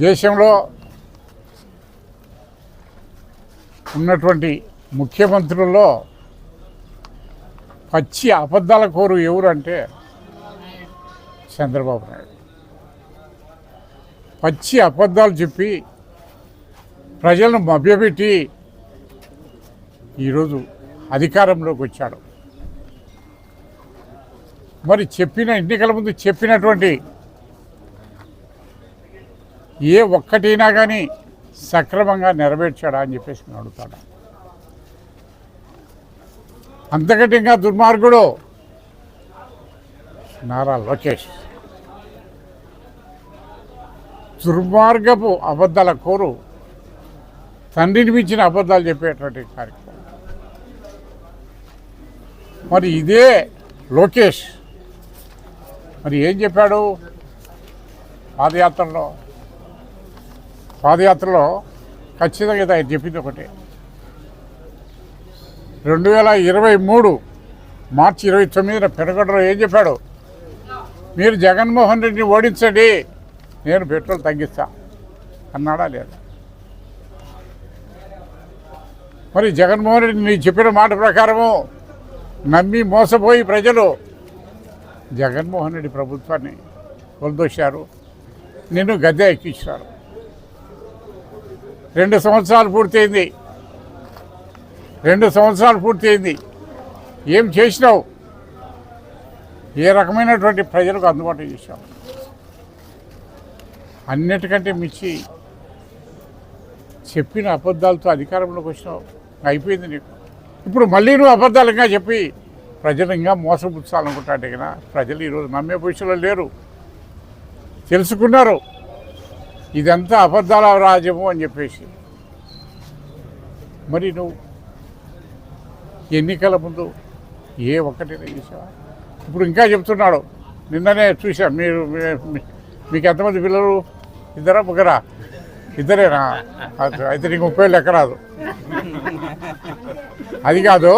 దేశంలో ఉన్నటువంటి ముఖ్యమంత్రుల్లో పచ్చి అబద్ధాల కోరు ఎవరు అంటే చంద్రబాబు నాయుడు. పచ్చి అబద్ధాలు చెప్పి ప్రజలను మభ్యపెట్టి ఈరోజు అధికారంలోకి వచ్చాడు. మరి ఎన్నికల ముందు చెప్పినటువంటి ఏ ఒక్కటైనా కానీ సక్రమంగా నెరవేర్చాడా అని చెప్పేసి నేను అడుగుతాను. అంతకంటే ఇంకా దుర్మార్గుడు నారా లోకేష్. దుర్మార్గపు అబద్ధాల కోరు, తండ్రిని మించిన అబద్ధాలు చెప్పేటువంటి కార్యక్రమం. మరి ఇదే లోకేష్ మరి ఏం చెప్పాడు పాదయాత్రలో ఖచ్చితంగా ఆయన చెప్పింది ఒకటే. 2023 మార్చి 29న పెనగొండలో ఏం చెప్పాడు? మీరు జగన్మోహన్ రెడ్డిని ఓడించండి, నేను పెట్రోల్ తగ్గిస్తా అన్నాడా లేదా? మరి జగన్మోహన్ రెడ్డి నీ చెప్పిన మాట ప్రకారము నమ్మి మోసపోయి ప్రజలు జగన్మోహన్ రెడ్డి ప్రభుత్వాన్ని కొలదోశారు, నిన్ను గద్దె ఎక్కించారు. 2 సంవత్సరాలు పూర్తయింది. 2 సంవత్సరాలు పూర్తయింది. ఏం చేసినావు? ఏ రకమైనటువంటి ప్రజలకు అందుబాటు చేశావు? అన్నిటికంటే మించి చెప్పిన అబద్ధాలతో అధికారంలోకి వచ్చినావు. అయిపోయింది నీకు. ఇప్పుడు మళ్ళీ నువ్వు అబద్ధాలుగా చెప్పి ప్రజలు ఇంకా మోసపుచ్చాలనుకుంటాంటే కదా, ప్రజలు ఈరోజు నమ్మే పొజిషన్లో లేరు, తెలుసుకున్నారు ఇదంతా అబద్ధాల రాజ్యము అని చెప్పేసి. మరి నువ్వు ఎన్నికల ముందు ఏ ఒక్కటైనా చేసావా? ఇప్పుడు ఇంకా చెప్తున్నాడు. నిన్ననే చూసా, మీకు ఎంతమంది పిల్లలు? 2రా 3రా? 2రేనా? అయితే నీకు 30 ఏళ్ళు ఎక్కరాదు. అది కాదు,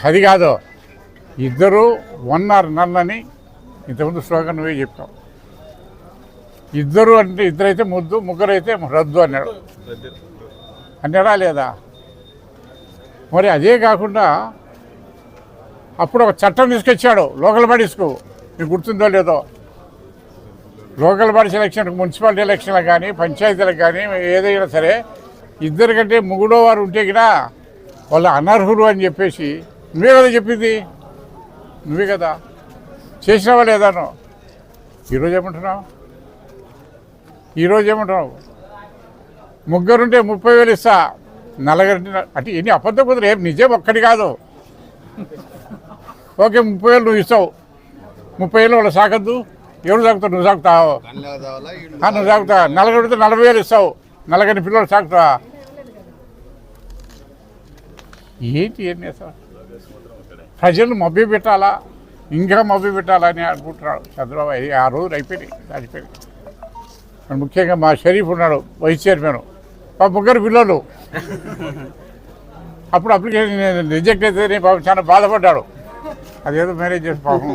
అది కాదు. 2 1 ఆర్ నన్ అని ఇంతకుముందు స్లోగన్ నువ్వే చెప్పావు. 2 అంటే 2 అయితే ముద్దు, 3 అయితే రద్దు అన్నాడా లేదా? మరి అదే కాకుండా అప్పుడు ఒక చట్టం తీసుకొచ్చాడు లోకల్ బాడీస్కు. మీకు గుర్తుందో లేదో? లోకల్ బాడీస్ ఎలక్షన్, మున్సిపాలిటీ ఎలక్షన్లకు కానీ పంచాయతీలకు కానీ ఏదైనా సరే 2 కంటే 3వ వారు ఉంటే కూడా వాళ్ళు అనర్హులు అని చెప్పేసి నువ్వే కదా చెప్పింది. నువ్వే కదా చేసినావా లేదాను? ఈరోజు ఏమంటున్నావు? 3 ఉంటే 30,000 ఇస్తా, 4 అంటే ఎన్ని అబద్ధం కుదరు, ఏం నిజం ఒక్కటి కాదు. ఓకే 30,000 నువ్వు ఇస్తావు, 30,000 వాళ్ళు సాగద్దు. ఎవరు సాగుతావు? నువ్వు సాగుతావు. నువ్వు సాగుతా. 4 ఉంటే 40,000 ఇస్తావు, 4 పిల్లలు సాగుతావా? ఏంటి ఏం చేస్తావు? ప్రజలు మభ్య పెట్టాలా, ఇంకా మభ్య పెట్టాలా అని అనుకుంటున్నాడు చంద్రబాబు. ఆ రోజులు అయిపోయినాయి, దాచిపోయినాయి. ముఖ్యంగా మా షరీఫ్ ఉన్నాడు, వైస్ చైర్మన్, 3 పిల్లలు. అప్పుడు అప్లికేషన్ రిజెక్ట్ అయితే పాపం చాలా బాధపడ్డాడు. అదేదో మేనేజ్ చేసి పాపం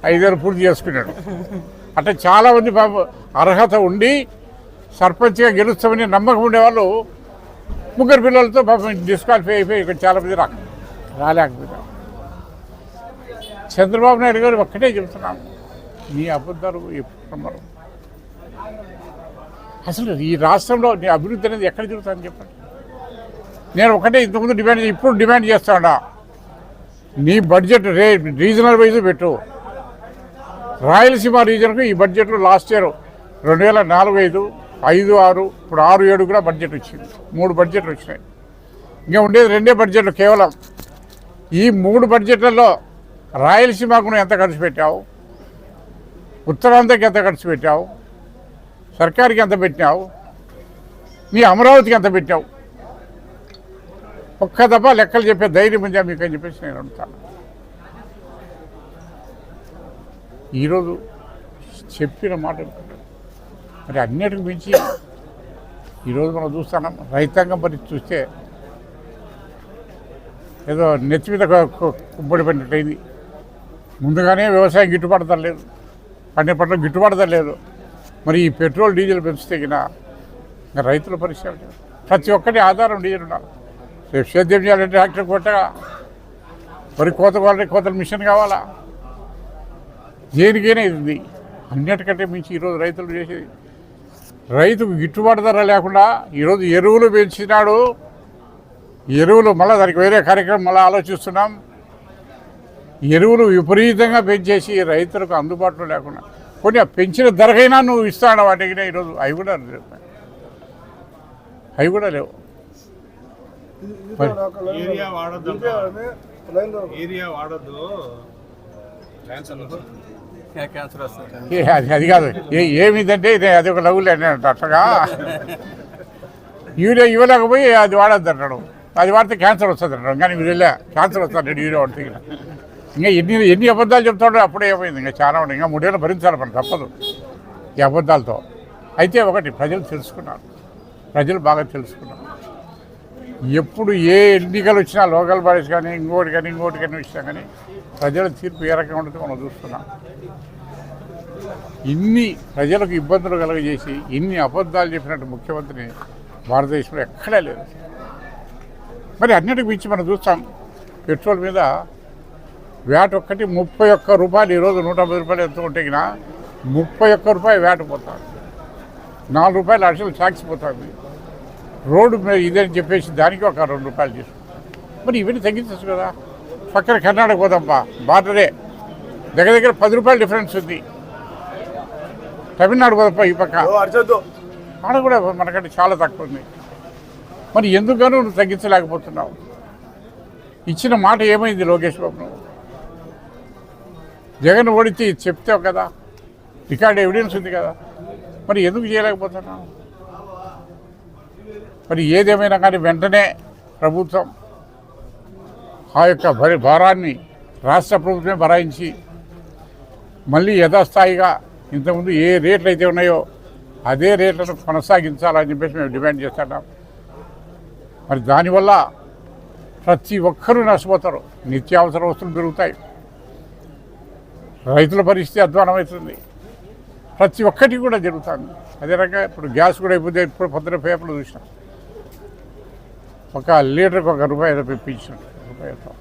5 ఏళ్ళు పూర్తి చేసుకున్నాడు. అంటే చాలామంది పాపం అర్హత ఉండి సర్పంచ్గా గెలుస్తామని నమ్మకం ఉండేవాళ్ళు 3 పిల్లలతో పాపం డిస్క్వాలిఫై అయిపోయి ఇక్కడ చాలామంది రాలేకపోయినారు. చంద్రబాబు నాయుడు గారు ఒక్కటే చెబుతున్నాము, నీ అబద్ధాలు ఎప్పుడు నమ్మరు. అసలు ఈ రాష్ట్రంలో నీ అభివృద్ధి అనేది ఎక్కడ జరుగుతుందని చెప్పండి. నేను ఒకటే ఇంతకుముందు ఇప్పుడు డిమాండ్ చేస్తాడా, నీ బడ్జెట్ రీజనల్ వైజ్ పెట్టు. రాయలసీమ రీజన్కు ఈ బడ్జెట్లో లాస్ట్ ఇయర్ 2004, 5, 6 ఇప్పుడు 6, 7 కూడా బడ్జెట్ వచ్చింది. 3 బడ్జెట్లు వచ్చినాయి. ఇంకా ఉండేది 2 బడ్జెట్లు కేవలం. ఈ 3 బడ్జెట్లలో రాయలసీమకు ఎంత ఖర్చు పెట్టావు, ఉత్తరాంధ్రకి ఎంత ఖర్చు పెట్టావు, సర్కార్కి ఎంత పెట్టావు, నీ అమరావతికి ఎంత పెట్టావు? ఒక్క దఫా లెక్కలు చెప్పే ధైర్యం ఉందా మీకు అని చెప్పేసి నేను అడుగుతాను. ఈరోజు చెప్పిన మాట మరి అన్నిటికి మించి ఈరోజు మనం చూస్తున్నాం. రైతాంగం పరిస్థితి చూస్తే ఏదో నెత్తి మీద కుబ్బడి పడినట్టయింది. ముందుగానే వ్యవసాయం గిట్టుబాటు లేదు. పండిన పంటలు గిట్టుబాటు ధర లేదు. మరి ఈ పెట్రోల్ డీజిల్ పెంచితే రైతుల పరిస్థితి ప్రతి ఒక్కటి ఆధారం డీజిల్ ఉండాలి. రేపు సేద్యం చేయాలంటే ట్రాక్టర్ కొట్టగా, మరి కోత కావాలంటే కోతల మిషన్ కావాలా, దేనికైనా ఇది. అన్నిటికంటే మించి ఈరోజు రైతులు చేసేది, రైతుకు గిట్టుబాటు ధర లేకుండా ఈరోజు ఎరువులు పెంచినాడు. ఎరువులు మళ్ళీ దానికి వేరే కార్యక్రమం మళ్ళీ ఆలోచిస్తున్నాం. ఎరువులు విపరీతంగా పెంచేసి రైతులకు అందుబాటులో లేకుండా కొన్ని పెంచిన ధరకైనా నువ్వు ఇస్తాడు వాటికి ఈరోజు అవి కూడా లేవు. అది కాదు ఏమిదంటే అది ఒక లవ్లే అట్టగా యూరియా ఇవ్వలేకపోయి అది వాడద్దు అంటాడు. అది వాడితే క్యాన్సర్ వస్తుంది అంటాడు. కానీ మీరు వెళ్ళా క్యాన్సర్ వస్తాడు యూరియా వాడితే. ఇంకా ఎన్ని అబద్ధాలు చెప్తాడో అప్పుడే ఏమైంది. ఇంకా చాలా ఉన్నాయి. ఇంకా 3 ఏళ్ళు భరించాలి మనం, తప్పదు ఈ అబద్ధాలతో. అయితే ఒకటి ప్రజలు తెలుసుకున్నారు, ప్రజలు బాగా తెలుసుకున్నారు. ఎప్పుడు ఏ ఎన్నికలు వచ్చినా లోకల్ బాడీస్ కానీ ఇంకోటి కానీ వచ్చినా కానీ ప్రజల తీర్పు ఏ రకంగా ఉంటుందో మనం చూస్తున్నాం. ఇన్ని ప్రజలకు ఇబ్బందులు కలుగజేసి ఇన్ని అబద్ధాలు చెప్పినట్టు ముఖ్యమంత్రిని భారతదేశంలో ఎక్కడా లేదు. మరి అన్నిటికి మించి మనం చూస్తాం, పెట్రోల్ మీద వ్యాట్ ఒక్కటి 31 రూపాయలు. ఈరోజు 150 రూపాయలు ఎంత ఉంటే 31 రూపాయలు వ్యాట్ పోతుంది. 4 రూపాయలు అడిషనల్ ట్యాక్స్ పోతుంది. రోడ్డు మీద ఇదని చెప్పేసి దానికి ఒక 2 రూపాయలు తీసుకుంటాం. మరి ఇవన్నీ తగ్గించచ్చు కదా. పక్కన కర్ణాటక పోదాంపా, బార్డరే దగ్గర 10 రూపాయలు డిఫరెన్స్ ఉంది. తమిళనాడు పోదాంపా, ఈ పక్క ఆడ కూడా మనకంటే చాలా తక్కువ ఉంది. మరి ఎందుకనో నువ్వు తగ్గించలేకపోతున్నావు? ఇచ్చిన మాట ఏమైంది లోకేష్ బాబు? నువ్వు జగన్ ఓడితే చెప్తావు కదా, రికార్డ్ ఎవిడెన్స్ ఉంది కదా, మరి ఎందుకు చేయలేకపోతున్నావు? మరి ఏదేమైనా కానీ వెంటనే ప్రభుత్వం ఆ యొక్క భారాన్ని రాష్ట్ర ప్రభుత్వమే భరాయించి మళ్ళీ యథాస్థాయిగా ఇంతకుముందు ఏ రేట్లు అయితే ఉన్నాయో అదే రేట్లను కొనసాగించాలని చెప్పేసి మేము డిమాండ్ చేస్తున్నాం. మరి దానివల్ల ప్రతి ఒక్కరూ నష్టపోతారు. నిత్యావసర వస్తువులు పెరుగుతాయి, రైతుల పరిస్థితి అధ్వానమవుతుంది, ప్రతి ఒక్కటి కూడా జరుగుతుంది. అదే రకంగా ఇప్పుడు గ్యాస్ కూడా అయిపోతే ఇప్పుడు పొద్దున పేపర్లు చూసినాం, 1 లీటర్కి 1 రూపాయి ఏదో పెంచాడు, రూపాయలతో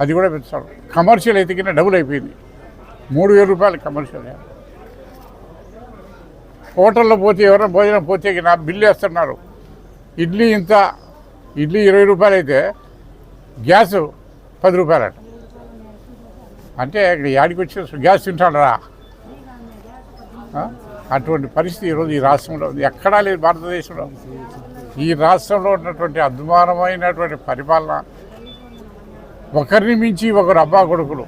అది కూడా పెంచాడు. కమర్షియల్ అయితే కింద డబుల్ అయిపోయింది, 3000 రూపాయలు కమర్షియల్. హోటల్లో పోతే ఎవరైనా భోజనం పోతే నా బిల్లు వేస్తున్నారు. ఇడ్లీ 20 రూపాయలు అయితే గ్యాస్ 10 రూపాయలట. అంటే ఇక్కడ యాడికి వచ్చి గ్యాస్ తింటాడరా? అటువంటి పరిస్థితి ఈరోజు ఈ రాష్ట్రంలో ఉంది, ఎక్కడా లేదు భారతదేశంలో. ఈ రాష్ట్రంలో ఉన్నటువంటి అద్భుతమైనటువంటి పరిపాలన, ఒకరిని మించి ఒకరు అబ్బా కొడుకులు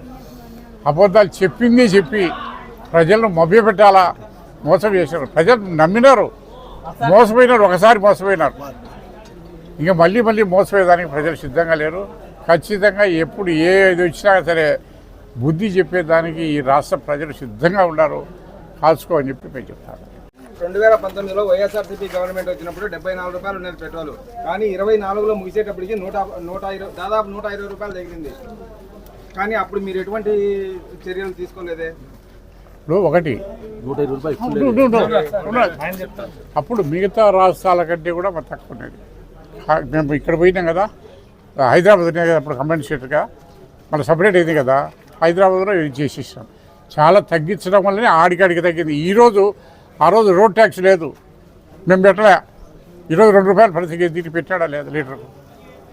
అబద్ధాలు చెప్పింది చెప్పి ప్రజలను మభ్యపెట్టాలా, మోసం చేశారు. ప్రజలు నమ్మినారు, మోసపోయినారు. ఒకసారి మోసపోయినారు, ఇంకా మళ్ళీ మోసపోయేదానికి ప్రజలు సిద్ధంగా లేరు. ఖచ్చితంగా ఎప్పుడు ఏది వచ్చినా సరే బుద్ధి చెప్పేదానికి ఈ రాష్ట్ర ప్రజలు సిద్ధంగా ఉన్నారు. కాల్చుకో అని చెప్పి మేము చెప్తాను. 2019లో వైఎస్ఆర్సీపీ గవర్నమెంట్ వచ్చినప్పుడు 74 రూపాయలు ఉన్నది పెట్రోల్. కానీ 24లో ముగిసేటప్పటికి దాదాపు 120 రూపాయలు తగ్గింది. కానీ అప్పుడు మీరు ఎటువంటి చర్యలు తీసుకోలేదే? ఇప్పుడు ఒకటి 120 రూపాయలు అప్పుడు మిగతా రాష్ట్రాల కంటే కూడా మాకు తక్కువ ఉన్నది. మేము ఇక్కడ పోయినాం కదా, హైదరాబాద్ ఉన్నాయి కదా అప్పుడు కంబైన్ స్టేట్గా, మళ్ళీ సపరేట్ అయింది కదా, హైదరాబాద్లో ఇది చేసేసాం. చాలా తగ్గించడం వల్లనే ఆడికాడికి తగ్గింది. ఆ రోజు రోడ్ ట్యాక్స్ లేదు, మేము పెట్టలే. ఈరోజు 2 రూపాయలు ప్రతి కేజీకి పెట్టాడా లేదా లీటర్కు?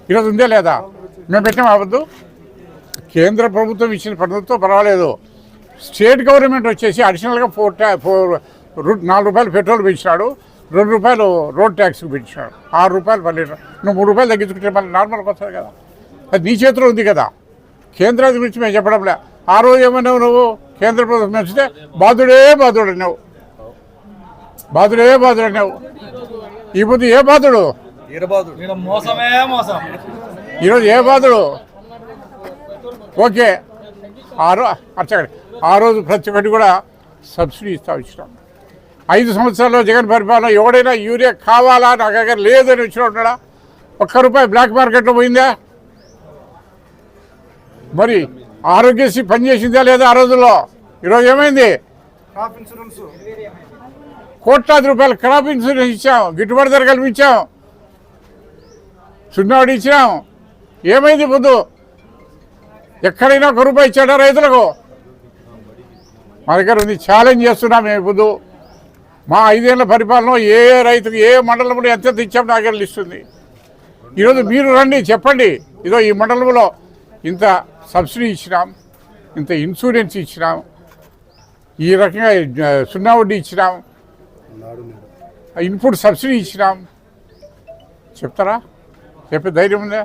ఈరోజు ఉందే లేదా? మేము పెట్టాం అవద్దు. కేంద్ర ప్రభుత్వం ఇచ్చిన పద్ధతితో పర్వాలేదు. స్టేట్ గవర్నమెంట్ వచ్చేసి అడిషనల్గా 4 రూపాయలు పెట్రోల్ పెంచినాడు, 2 రూపాయలు రోడ్ ట్యాక్స్కి పెంచినాడు, 6 రూపాయలు పర్ లీటర్. నువ్వు 3 రూపాయలు తగ్గించుకుంటే మళ్ళీ నార్మల్గా వస్తుంది కదా. అది నీ చేతిలో ఉంది కదా. కేంద్రాది గురించి మేము చెప్పడంలే. ఆ రోజు ఏమన్నావు నువ్వు? కేంద్ర ప్రభుత్వం పెంచితే బాధుడే అన్నావు, ఈ పొద్దు ఏ బాధుడు? ఈరోజు ఏ బాధుడు? ఓకే, ఆ రోజు ప్రతి ఒక్కటి కూడా సబ్సిడీ ఇస్తా వచ్చినాం. 5 సంవత్సరాల్లో జగన్ పరిపాలన ఎవడైనా యూరియా కావాలా నా దగ్గర లేదని వచ్చిన ఉన్నాడా? 1 రూపాయి బ్లాక్ మార్కెట్లో పోయిందా? మరి ఆరోగ్యశ్రీ పనిచేసిందా లేదా ఆ రోజుల్లో? ఈరోజు ఏమైంది? క్రాప్ ఇన్సూరెన్స్ కోట్లాది రూపాయలు క్రాప్ ఇన్సూరెన్స్ ఇచ్చాం, గిట్టుబాటు ధర కల్పించాం, సున్నాడు ఇచ్చినాం. ఏమైంది పొద్దు? ఎక్కడైనా 1 రూపాయి ఇచ్చాడా రైతులకు? మా దగ్గర ఉంది, ఛాలెంజ్ చేస్తున్నాం మేము పొద్దు. మా 5 ఏళ్ల పరిపాలన ఏ రైతుకు ఏ మండలంలో ఎంత ఇచ్చాం నా దగ్గర లిస్ట్ ఉంది. ఈరోజు మీరు రండి చెప్పండి, ఇదో ఈ మండలంలో ఇంత సబ్సిడీ ఇచ్చినాం, ఇంత ఇన్సూరెన్స్ ఇచ్చినాం, ఈ రకంగా సున్నా వడ్డీ ఇచ్చినాం, ఇన్పుట్ సబ్సిడీ ఇచ్చినాం. చెప్తారా? చెప్పే ధైర్యం ఉందా?